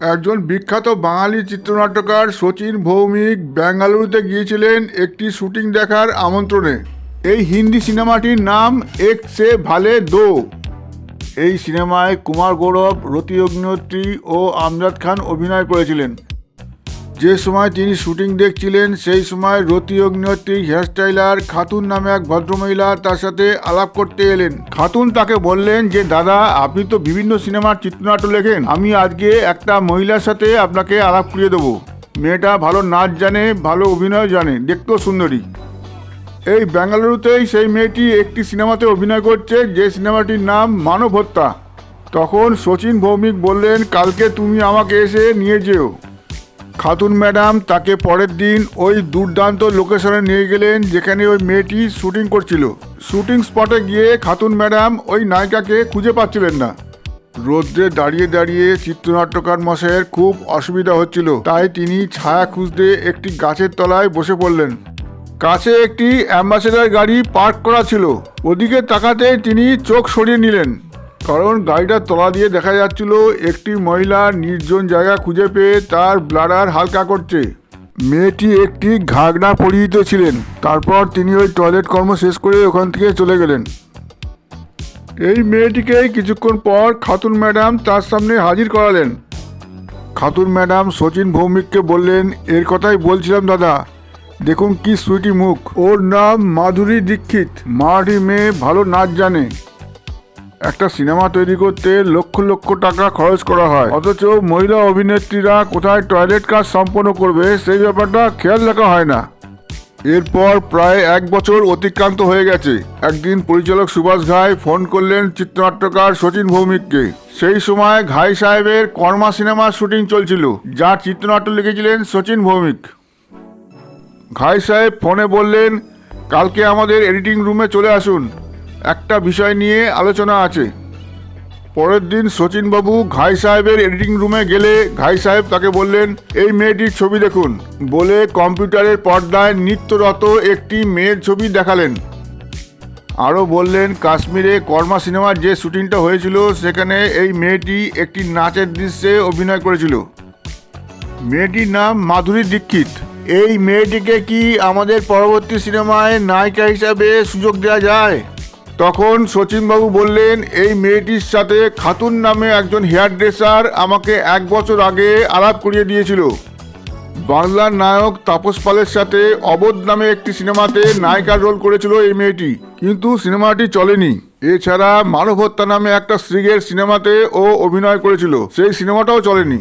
একজন বিখ্যাত বাঙালি চিত্রনাট্যকার শচীন ভৌমিক বেঙ্গালুরুতে গিয়েছিলেন একটি শুটিং দেখার আমন্ত্রণে। এই হিন্দি সিনেমাটির নাম এক সে ভালে দো। এই সিনেমায় কুমার গৌরব, রতি অগ্নিহোত্রী ও আমজাদ খান অভিনয় করেছিলেন। যে সময় তিনি শুটিং দেখছিলেন সেই সময় রতি অগ্নিহোত্রীর হেয়ারস্টাইলার খাতুন নামে এক ভদ্রমহিলা তার সাথে আলাপ করতে এলেন। খাতুন তাকে বললেন যে দাদা, আপনি তো বিভিন্ন সিনেমার চিত্রনাট্য লেখেন, আমি আজকে একটা মহিলার সাথে আপনাকে আলাপ করিয়ে দেবো। মেয়েটা ভালো নাচ জানে, ভালো অভিনয় জানে, দেখতেও সুন্দরী। এই বেঙ্গালুরুতেই সেই মেয়েটি একটি সিনেমাতে অভিনয় করছে, যে সিনেমাটির নাম মানব হত্যা। তখন শচীন ভৌমিক বললেন, কালকে তুমি আমাকে এসে নিয়ে যেও। খাতুন ম্যাডাম তাকে পরের দিন ওই দুর্দান্ত লোকেশনে নিয়ে গেলেন যেখানে ওই মেয়েটি শুটিং করছিল। শুটিং স্পটে গিয়ে খাতুন ম্যাডাম ওই নায়িকাকে খুঁজে পাচ্ছিলেন না। রোদ্রে দাঁড়িয়ে দাঁড়িয়ে চিত্রনাট্যকার মশাইয়ের খুব অসুবিধা হচ্ছিল, তাই তিনি ছায়া খুঁজতে একটি গাছের তলায় বসে পড়লেন। কাছে একটি অ্যাম্বাসেডর গাড়ি পার্ক করা ছিল, ওদিকে তাকাতেই তিনি চোখ সরিয়ে নিলেন, কারণ গাড়িটার তলা দিয়ে দেখা যাচ্ছিল একটি মহিলা নির্জন জায়গা খুঁজে পেয়ে তার ব্লাডার হালকা করছে। মেয়েটি একটি ঘাগরা পরিহিত ছিলেন। তারপর তিনি ওই টয়লেট কর্ম শেষ করে ওখান থেকে চলে গেলেন। এই মেয়েটিকে কিছুক্ষণ পর খাতুন ম্যাডাম তার সামনে হাজির করালেন। খাতুন ম্যাডাম শচীন ভৌমিককে বললেন, এর কথাই বলছিলাম দাদা, দেখুন কি সুইটি মুখ। ওর নাম মাধুরী দীক্ষিত, মারাঠি মেয়ে, ভালো নাচ জানে। একটা সিনেমা তৈরি করতে লক্ষ লক্ষ টাকা খরচ করা হয়, অথচ মহিলা অভিনেত্রীরা কোথায় টয়লেট কাজ সম্পন্ন করবে সেই ব্যাপারটা খেয়াল রাখা হয় না। এরপর প্রায় 1 বছর অতিক্রান্ত হয়ে গেছে। একদিন পরিচালক সুভাষ ঘাই ফোন করলেন চিত্রনাট্যকার শচীন ভৌমিককে। সেই সময় ঘাই সাহেবের কর্মা সিনেমার শুটিং চলছিল, যার চিত্রনাট্য লিখেছিলেন শচীন ভৌমিক। ঘাই সাহেব ফোনে বললেন, কালকে আমাদের এডিটিং রুমে চলে আসুন, একটা বিষয় নিয়ে আলোচনা আছে। পরের দিন শচীনবাবু ঘাই সাহেবের এডিটিং রুমে গেলে ঘাই সাহেব তাকে বললেন, এই মেয়েটির ছবি দেখুন বলে কম্পিউটারের পর্দায় নিত্যরত একটি মেয়ের ছবি দেখালেন। আরও বললেন, কাশ্মীরে কর্মা সিনেমার যে শুটিংটা হয়েছিল সেখানে এই মেয়েটি একটি নাচের দৃশ্যে অভিনয় করেছিল। মেয়েটির নাম মাধুরী দীক্ষিত। এই মেয়েটিকে কি আমাদের পরবর্তী সিনেমায় নায়িকা হিসাবে সুযোগ দেওয়া যায়? তখন শচীনবাবু বললেন, এই মেয়েটির সাথে খাতুন নামে একজন হেয়ার ড্রেসার আমাকে 1 বছর আগে আলাপ করিয়ে দিয়েছিল। বাংলার নায়ক তাপস পালের সাথে অবোধ নামে একটি সিনেমাতে নায়িকার রোল করেছিল এই মেয়েটি, কিন্তু সিনেমাটি চলেনি। এছাড়া মানব হত্যা নামে একটা শ্রীগের সিনেমাতে ও অভিনয় করেছিল, সেই সিনেমাটাও চলেনি।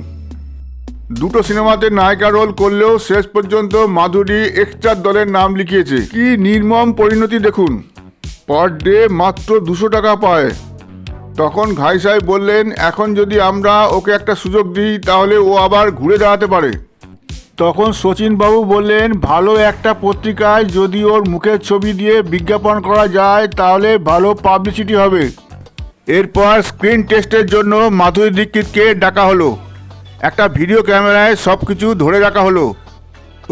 দুটো সিনেমাতে নায়িকা রোল করলেও শেষ পর্যন্ত মাধুরী এক্সট্রার দলের নাম লিখিয়েছে। কি নির্মম পরিণতি দেখুন, পার ডে মাত্র 200 টাকা পায়। তখন ঘাই সাহেব বললেন, এখন যদি আমরা ওকে একটা সুযোগ দিই তাহলে ও আবার ঘুরে দাঁড়াতে পারে। তখন শচীনবাবু বললেন, ভালো একটা পত্রিকায় যদি ওর মুখের ছবি দিয়ে বিজ্ঞাপন করা যায় তাহলে ভালো পাবলিসিটি হবে। এরপর স্ক্রিন টেস্টের জন্য মাধুরী দীক্ষিতকে ডাকা হলো। একটা ভিডিও ক্যামেরায় সব কিছু ধরে রাখা হলো।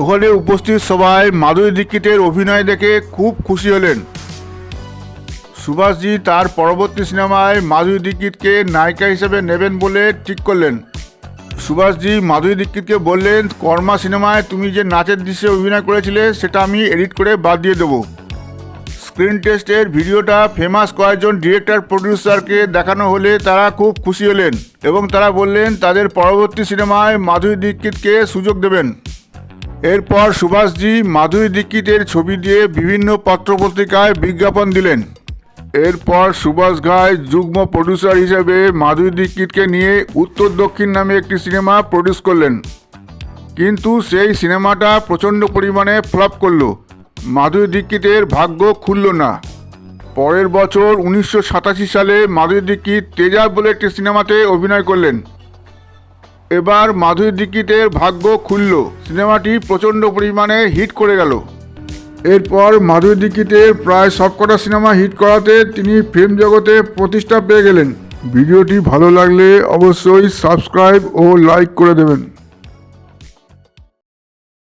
ওখানে উপস্থিত সবাই মাধুরী দীক্ষিতের অভিনয় দেখে খুব খুশি হলেন। সুভাষজি তার পরবর্তী সিনেমায় মাধুরী দীক্ষিতকে নায়িকা হিসেবে নেবেন বলে ঠিক করলেন। সুভাষজি মাধুরী দীক্ষিতকে বললেন, কর্মা সিনেমায় তুমি যে নাচের দৃশ্যে অভিনয় করেছিলে সেটা আমি এডিট করে বাদ দিয়ে দেবো। স্ক্রিন টেস্টের ভিডিওটা ফেমাস কয়েকজন ডিরেক্টর প্রডিউসারকে দেখানো হলে তারা খুব খুশি হলেন এবং তারা বললেন তাদের পরবর্তী সিনেমায় মাধুরী দীক্ষিতকে সুযোগ দেবেন। এরপর সুভাষজি মাধুরী দীক্ষিতের ছবি দিয়ে বিভিন্ন পত্রপত্রিকায় বিজ্ঞাপন দিলেন। এরপর সুভাষ ঘাই যুগ্ম প্রডিউসার হিসেবে মাধুরী দীক্ষিতকে নিয়ে উত্তর দক্ষিণ নামে একটি সিনেমা প্রডিউস করলেন, কিন্তু সেই সিনেমাটা প্রচণ্ড পরিমাণে ফ্লপ করলো। মাধুরী দীক্ষিতের ভাগ্য খুলল না। পরের বছর 1987 সালে মাধুরী দীক্ষিত তেজাব বলে একটি সিনেমাতে অভিনয় করলেন। এবার মাধুরী দীক্ষিতের ভাগ্য খুলল, সিনেমাটি প্রচণ্ড পরিমাণে হিট করে গেল। এরপর মাধুরী দীক্ষিতের প্রায় সবকটা সিনেমা হিট করাতে তিনি ফিল্ম জগতে প্রতিষ্ঠা পেয়ে গেলেন। ভিডিওটি ভালো লাগলে অবশ্যই সাবস্ক্রাইব ও লাইক করে দেবেন।